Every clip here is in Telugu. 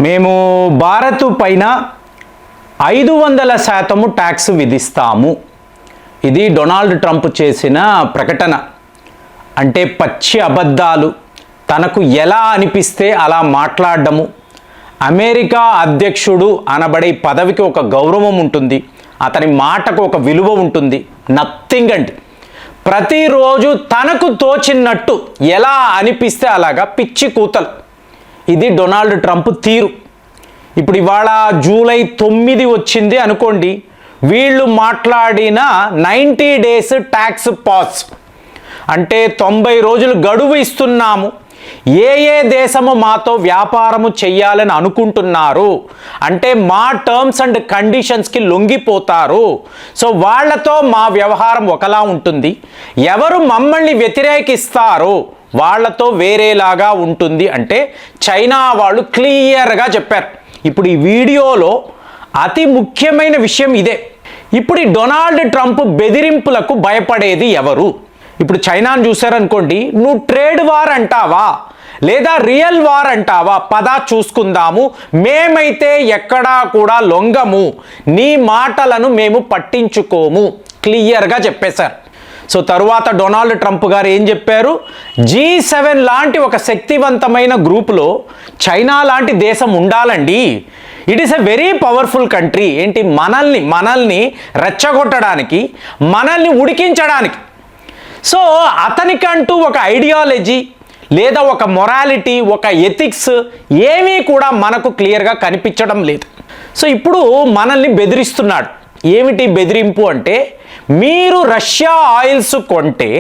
మేము భారత్ పైన 500% ట్యాక్స్ విధిస్తాము. ఇది డొనాల్డ్ ట్రంప్ చేసిన ప్రకటన. అంటే పచ్చి అబద్ధాలు, తనకు ఎలా అనిపిస్తే అలా మాట్లాడడము. అమెరికా అధ్యక్షుడు అనబడే పదవికి ఒక గౌరవం ఉంటుంది, అతని మాటకు ఒక విలువ ఉంటుంది. నథింగ్ అండి. ప్రతిరోజు తనకు తోచినట్టు ఎలా అనిపిస్తే అలాగా పిచ్చి కూతలు. ఇది డొనాల్డ్ ట్రంప్ తీరు. ఇప్పుడు ఇవాళ జూలై 9 వచ్చింది అనుకోండి, వీళ్ళు మాట్లాడిన 90 days ట్యాక్స్ పాస్ అంటే 90 రోజులు గడువు ఇస్తున్నాము. ఏ దేశము మాతో వ్యాపారము చెయ్యాలని అనుకుంటున్నారు అంటే మా టర్మ్స్ అండ్ కండిషన్స్కి లొంగిపోతారు. సో వాళ్ళతో మా వ్యవహారం ఒకలా ఉంటుంది. ఎవరు మమ్మల్ని వ్యతిరేకిస్తారో వాళ్ళతో వేరేలాగా ఉంటుంది అంటే చైనా వాళ్ళు క్లియర్గా చెప్పారు. ఇప్పుడు ఈ వీడియోలో అతి ముఖ్యమైన విషయం ఇదే. ఇప్పుడు ఈ డొనాల్డ్ ట్రంప్ బెదిరింపులకు భయపడేది ఎవరు? ఇప్పుడు చైనాను చూశారనుకోండి, నువ్వు ట్రేడ్ వార్ అంటావా లేదా రియల్ వార్ అంటావా, పద చూసుకుందాము, మేమైతే ఎక్కడా కూడా లొంగము, నీ మాటలను మేము పట్టించుకోము, క్లియర్గా చెప్పేశారు. సో తరువాత డొనాల్డ్ ట్రంప్ గారు ఏం చెప్పారు? G7 లాంటి ఒక శక్తివంతమైన గ్రూపులో చైనా లాంటి దేశం ఉండాలండి. It is a very powerful country. ఏంటి, మనల్ని రెచ్చగొట్టడానికి, మనల్ని ఉడికించడానికి. సో అతనికంటూ ఒక ఐడియాలజీ లేదా ఒక మొరాలిటీ, ఒక ఎథిక్స్ ఏమీ కూడా మనకు క్లియర్గా కనిపించడం లేదు. సో ఇప్పుడు మనల్ని బెదిరిస్తున్నాడు. ఏమిటి బెదిరింపు అంటే, మీరు రష్యా ఆయిల్స్ కొంటే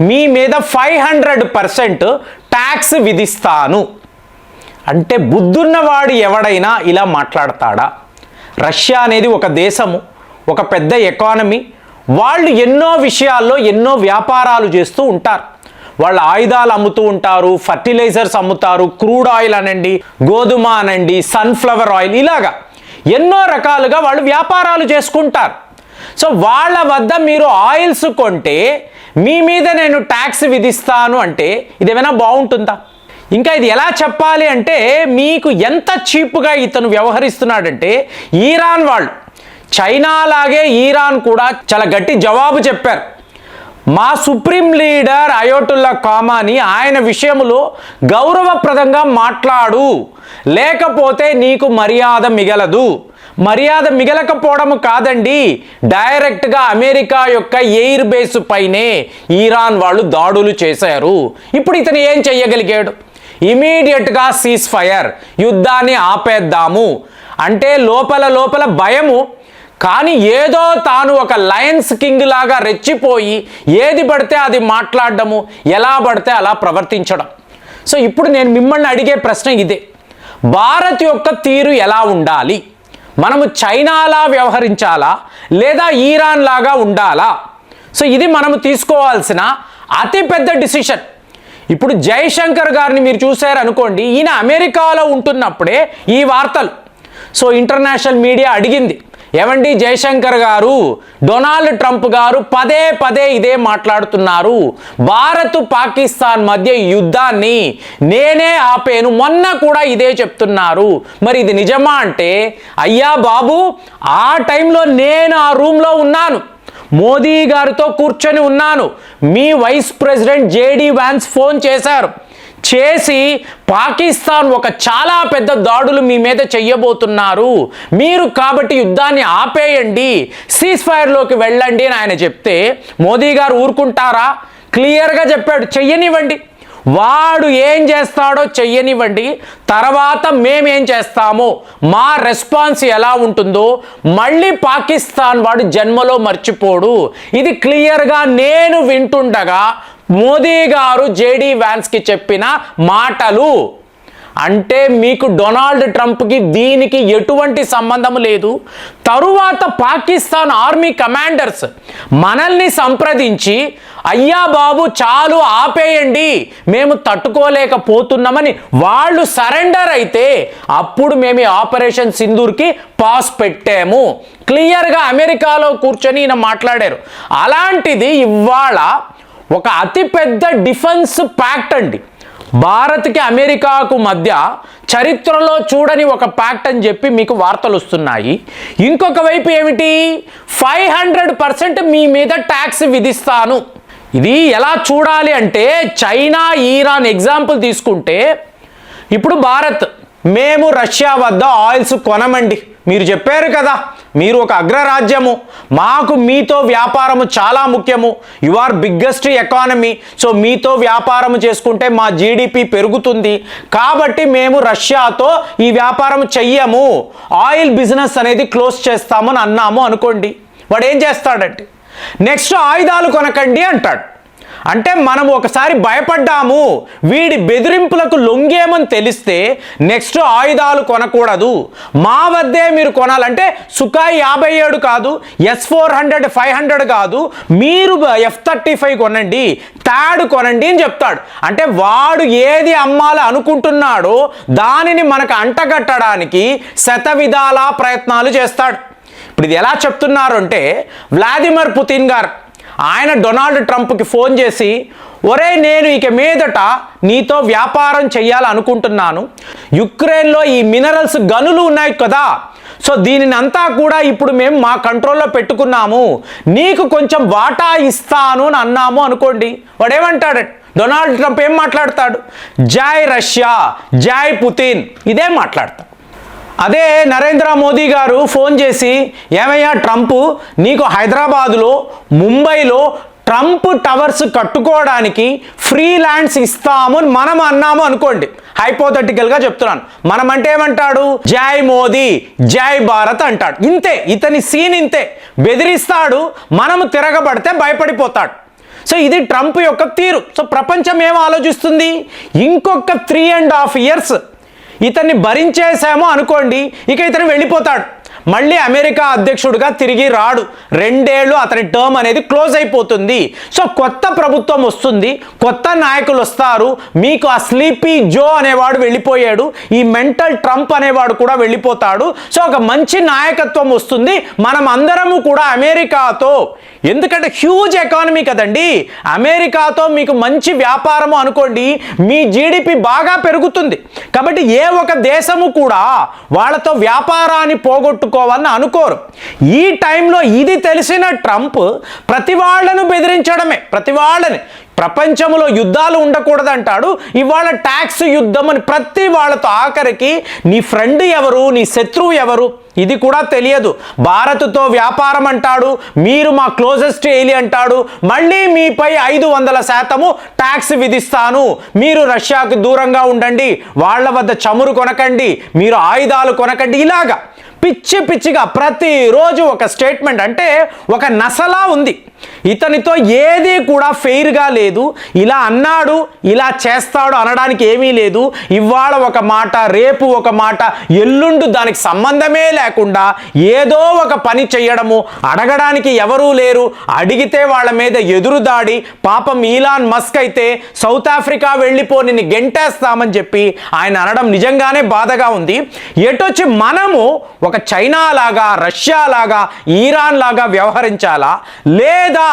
మీ మీద 500% ట్యాక్స్ విధిస్తాను అంటే బుద్ధున్నవాడు ఎవడైనా ఇలా మాట్లాడతాడా? రష్యా అనేది ఒక దేశము, ఒక పెద్ద ఎకానమీ. వాళ్ళు ఎన్నో విషయాల్లో ఎన్నో వ్యాపారాలు చేస్తూ ఉంటారు. వాళ్ళు ఆయుధాలు అమ్ముతూ ఉంటారు, ఫర్టిలైజర్స్ అమ్ముతారు, క్రూడ్ ఆయిల్ అనండి, గోధుమ అనండి, సన్ఫ్లవర్ ఆయిల్, ఇలాగా ఎన్నో రకాలుగా వాళ్ళు వ్యాపారాలు చేసుకుంటారు. సో వాళ్ళ వద్ద మీరు ఆయిల్స్ కొంటే మీ మీద నేను ట్యాక్స్ విధిస్తాను అంటే ఇదేమైనా బాగుంటుందా? ఇంకా ఇది ఎలా చెప్పాలి అంటే, మీకు ఎంత చీప్గా ఇతను వ్యవహరిస్తున్నాడంటే, ఈరాన్ వాళ్ళు చైనా లాగే ఈరాన్ కూడా చాలా గట్టి జవాబు చెప్పారు. మా సుప్రీం లీడర్ అయోటుల్లా ఖామాని ఆయన విషయంలో గౌరవప్రదంగా మాట్లాడు, లేకపోతే నీకు మర్యాద మిగలదు. మర్యాద మిగలకపోవడం కాదండి, డైరెక్ట్గా అమెరికా యొక్క ఎయిర్ బేస్ పైనే ఈరాన్ వాళ్ళు దాడులు చేశారు. ఇప్పుడు ఇతను ఏం చెయ్యగలిగాడు? ఇమీడియట్గా సీజ్ ఫైర్, యుద్ధాన్ని ఆపేద్దాము అంటే లోపల భయము. కానీ ఏదో తాను ఒక లయన్స్ కింగ్ లాగా రెచ్చిపోయి ఏది పడితే అది మాట్లాడడము, ఎలా పడితే అలా ప్రవర్తించడం. సో ఇప్పుడు నేను మిమ్మల్ని అడిగే ప్రశ్న ఇదే. భారత్ యొక్క తీరు ఎలా ఉండాలి? మనము చైనాలా వ్యవహరించాలా లేదా ఈరాన్ లాగా ఉండాలా? సో ఇది మనము తీసుకోవాల్సిన అతిపెద్ద డిసిషన్. ఇప్పుడు జైశంకర్ గారిని మీరు చూశారనుకోండి, ఈయన అమెరికాలో ఉంటున్నప్పుడే ఈ వార్తలు. సో ఇంటర్నేషనల్ మీడియా అడిగింది, ఏమండి జైశంకర్ గారు, డొనాల్డ్ ట్రంప్ గారు పదే ఇదే మాట్లాడుతున్నారు, భారత్ పాకిస్తాన్ మధ్య యుద్ధాన్ని నేనే ఆపేను, మొన్న కూడా ఇదే చెప్తున్నారు, మరి ఇది నిజమా అంటే, అయ్యా బాబు, ఆ టైంలో నేను ఆ రూమ్లో ఉన్నాను, మోదీ గారితో కూర్చొని ఉన్నాను. మీ vice president JD Vance phone చేసి పాకిస్తాన్ ఒక చాలా పెద్ద దాడులు మీ మీద చెయ్యబోతున్నారు, మీరు కాబట్టి యుద్ధాన్ని ఆపేయండి, సీజ్ ఫైర్లోకి వెళ్ళండి అని ఆయన చెప్తే మోదీ గారు ఊరుకుంటారా? క్లియర్గా చెప్పాడు, చెయ్యనివ్వండి, వాడు ఏం చేస్తాడో చెయ్యనివ్వండి, తర్వాత మేమేం చేస్తామో మా రెస్పాన్స్ ఎలా ఉంటుందో మళ్ళీ పాకిస్తాన్ వాడు జన్మలో మర్చిపోడు. ఇది క్లియర్గా నేను వింటుండగా మోదీ గారు JD Vanceకి చెప్పిన మాటలు. అంటే మీకు డొనాల్డ్ ట్రంప్కి దీనికి ఎటువంటి సంబంధం లేదు. తరువాత పాకిస్తాన్ ఆర్మీ కమాండర్స్ మనల్ని సంప్రదించి, అయ్యా బాబు చాలు ఆపేయండి, మేము తట్టుకోలేకపోతున్నామని వాళ్ళు సరెండర్ అయితే అప్పుడు మేము ఆపరేషన్ సింధూర్కి పాస్ పెట్టాము. క్లియర్గా అమెరికాలో కూర్చొని ఈయన మాట్లాడారు. అలాంటిది ఇవాళ ఒక అతిపెద్ద డిఫెన్స్ ప్యాక్ట్ అండి, భారత్కి అమెరికాకు మధ్య చరిత్రలో చూడని ఒక ప్యాక్ట్ అని చెప్పి మీకు వార్తలు వస్తున్నాయి. ఇంకొక వైపు ఏమిటి, 500% మీ మీద ట్యాక్స్ విధిస్తాను. ఇది ఎలా చూడాలి అంటే, చైనా ఇరాన్ ఎగ్జాంపుల్ తీసుకుంటే, ఇప్పుడు భారత్ మేము రష్యా వద్ద ఆయిల్స్ కొనమండి, మీరు చెప్పారు కదా, మీరు ఒక అగ్రరాజ్యము, మాకు మీతో వ్యాపారము చాలా ముఖ్యము, you are biggest economy, so మీతో వ్యాపారము చేసుకుంటే మా జీడిపి పెరుగుతుంది, కాబట్టి మేము రష్యాతో ఈ వ్యాపారం చెయ్యము, ఆయిల్ బిజినెస్ అనేది క్లోజ్ చేస్తామని అన్నాము అనుకోండి. వాడు ఏం చేస్తాడంటే, నెక్స్ట్ ఆయుధాలు కొనకండి అంటాడు. అంటే మనం ఒకసారి భయపడ్డాము, వీడి బెదిరింపులకు లొంగేమని తెలిస్తే నెక్స్ట్ ఆయుధాలు కొనకూడదు, మా వద్దే మీరు కొనాలంటే సుఖాయ్ 57 కాదు, S-400 500 కాదు, మీరు F-35 కొనండి, థాడ్ కొనండి అని చెప్తాడు. అంటే వాడు ఏది అమ్మాలి అనుకుంటున్నాడో దానిని మనకు అంటగట్టడానికి శతవిధాల ప్రయత్నాలు చేస్తాడు. ఇప్పుడు ఇది ఎలా చెప్తున్నారు అంటే, వ్లాదిమిర్ పుతిన్ గారు ఆయన డొనాల్డ్ ట్రంప్కి ఫోన్ చేసి, ఒరే నేను ఇక మీదట నీతో వ్యాపారం చేయాలనుకుంటున్నాను, యుక్రెయిన్లో ఈ మినరల్స్ గనులు ఉన్నాయి కదా, సో దీనిని అంతా కూడా ఇప్పుడు మేము మా కంట్రోల్లో పెట్టుకున్నాము, నీకు కొంచెం వాటా ఇస్తాను అని అన్నాము అనుకోండి. వాడు ఏమంటాడు, డొనాల్డ్ ట్రంప్ ఏం మాట్లాడతాడు, జై రష్యా, జై పుతిన్, ఇదే మాట్లాడతాడు. అదే నరేంద్ర మోదీ గారు ఫోన్ చేసి, ఏమయ్యా ట్రంప్, నీకు హైదరాబాదులో ముంబైలో ట్రంప్ టవర్స్ కట్టుకోవడానికి ఫ్రీ ల్యాండ్స్ ఇస్తాము అని మనం అన్నాము అనుకోండి, హైపోథెటికల్గా చెప్తున్నాను. మనం అంటే ఏమంటాడు, జై మోదీ జై భారత్ అంటాడు. ఇంతే, ఇతని సీన్ ఇంతే, బెదిరిస్తాడు, మనము తిరగబడితే భయపడిపోతాడు. సో ఇది ట్రంప్ యొక్క తీరు. సో ప్రపంచం ఏం ఆలోచిస్తుంది, ఇంకొక 3.5 years ఇతన్ని భరించేసామో అనుకోండి, ఇక ఇతను వెళ్ళిపోతాడు, మళ్ళీ అమెరికా అధ్యక్షుడిగా తిరిగి రాడు, 2 ఏళ్ళు అతని టర్మ్ అనేది క్లోజ్ అయిపోతుంది. సో కొత్త ప్రభుత్వం వస్తుంది, కొత్త నాయకులు వస్తారు, మీకు ఆ స్లీపీ జో అనేవాడు వెళ్ళిపోయాడు, ఈ మెంటల్ ట్రంప్ అనేవాడు కూడా వెళ్ళిపోతాడు. సో ఒక మంచి నాయకత్వం వస్తుంది, మనం అందరము కూడా అమెరికాతో, ఎందుకంటే హ్యూజ్ ఎకానమీ కదండి, అమెరికాతో మీకు మంచి వ్యాపారము అనుకోండి, మీ జీడిపి బాగా పెరుగుతుంది. కాబట్టి ఏ ఒక దేశము కూడా వాళ్ళతో వ్యాపారాన్ని పోగొట్టుకోవాలని అనుకోరు. ఈ టైంలో ఇది తెలిసిన ట్రంప్ ప్రతి వాళ్ళను బెదిరించడమే, ప్రతి వాళ్ళని, ప్రపంచంలో యుద్ధాలు ఉండకూడదంటాడు, ఇవాళ ట్యాక్స్ యుద్ధం అని ప్రతి వాళ్ళతో, ఆఖరికి నీ ఫ్రెండ్ ఎవరు, నీ శత్రువు ఎవరు ఇది కూడా తెలియదు. భారత్తో వ్యాపారం అంటాడు, మీరు మా క్లోజెస్ట్ ఏలి అంటాడు, మళ్ళీ మీపై 500% ట్యాక్స్ విధిస్తాను, మీరు రష్యాకు దూరంగా ఉండండి, వాళ్ళ వద్ద చమురు కొనకండి, మీరు ఆయుధాలు కొనకండి, ఇలాగా పిచ్చి పిచ్చిగా ప్రతిరోజు ఒక స్టేట్మెంట్. అంటే ఒక నసలా ఉంది, ఇతనితో ఏది కూడా ఫెయిర్గా లేదు, ఇలా అన్నాడు ఇలా చేస్తాడు అనడానికి ఏమీ లేదు, ఇవాళ ఒక మాట రేపు ఒక మాట ఎల్లుండు దానికి సంబంధమే లేకుండా ఏదో ఒక పని చేయడము, అడగడానికి ఎవరూ లేరు, అడిగితే వాళ్ళ మీద ఎదురుదాడి. పాపం ఈలాన్ మస్క్ అయితే సౌత్ ఆఫ్రికా వెళ్ళిపో నిన్ను గెంటేస్తామని చెప్పి ఆయన అనడం నిజంగానే బాధగా ఉంది. ఎటొచ్చి మనము ఒక చైనా లాగా, రష్యా లాగా, ఇరాన్ లాగా వ్యవహరించాలా, లేదా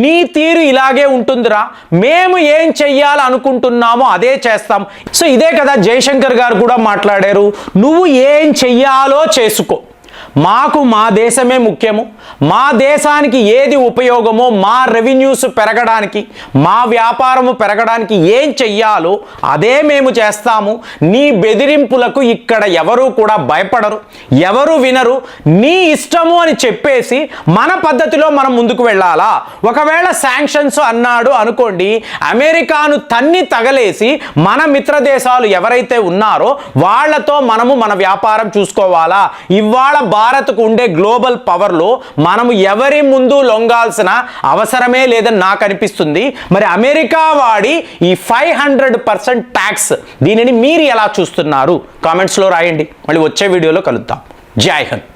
నీ తీరు ఇలాగే ఉంటుందిరా, మేము ఏం చెయ్యాలనుకుంటున్నామో అదే చేస్తాం. సో ఇదే కదా జయశంకర్ గారు కూడా మాట్లాడారు, నువ్వు ఏం చెయ్యాలో చేసుకో, మాకు మా దేశమే ముఖ్యము, మా దేశానికి ఏది ఉపయోగమో, మా రెవెన్యూస్ పెరగడానికి, మా వ్యాపారము పెరగడానికి ఏం చెయ్యాలో అదే మేము చేస్తాము, నీ బెదిరింపులకు ఇక్కడ ఎవరు కూడా భయపడరు, ఎవరు వినరు, నీ ఇష్టము అని చెప్పేసి మన పద్ధతిలో మనం ముందుకు వెళ్ళాలా. ఒకవేళ శాంక్షన్స్ అన్నాడు అనుకోండి, అమెరికాను తన్ని తగలేసి మన మిత్ర దేశాలు ఎవరైతే ఉన్నారో వాళ్ళతో మనము మన వ్యాపారం చూసుకోవాలా. ఇవాళ భారత్కు ఉండే గ్లోబల్ పవర్లో మనము ఎవరి ముందు లొంగాల్సిన అవసరమే లేదని నాకు అనిపిస్తుంది. మరి అమెరికా వాడి ఈ 500% ట్యాక్స్, దీనిని మీరు ఎలా చూస్తున్నారు కామెంట్స్లో రాయండి. మళ్ళీ వచ్చే వీడియోలో కలుద్దాం. జై హింద్.